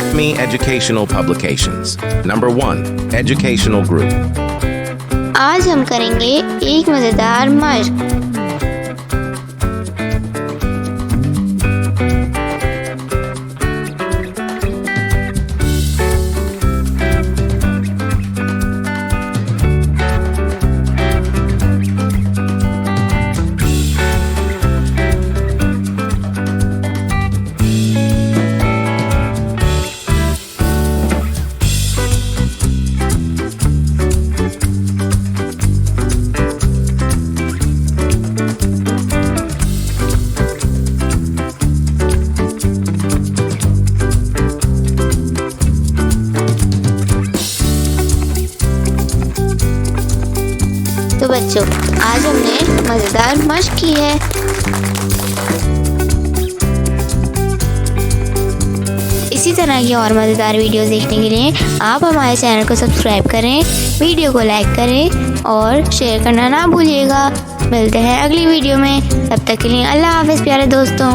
Acme Educational Publications. Number 1. Educational Group. आज हम करेंगे एक मज़ेदार मशक। तो बच्चों, आज हमने मज़ेदार मशक की है। इसी तरह की और मज़ेदार वीडियोस देखने के लिए आप हमारे चैनल को सब्सक्राइब करें, वीडियो को लाइक करें और शेयर करना ना भूलिएगा। मिलते हैं अगली वीडियो में, तब तक के लिए अल्लाह हाफ़िज़ प्यारे दोस्तों।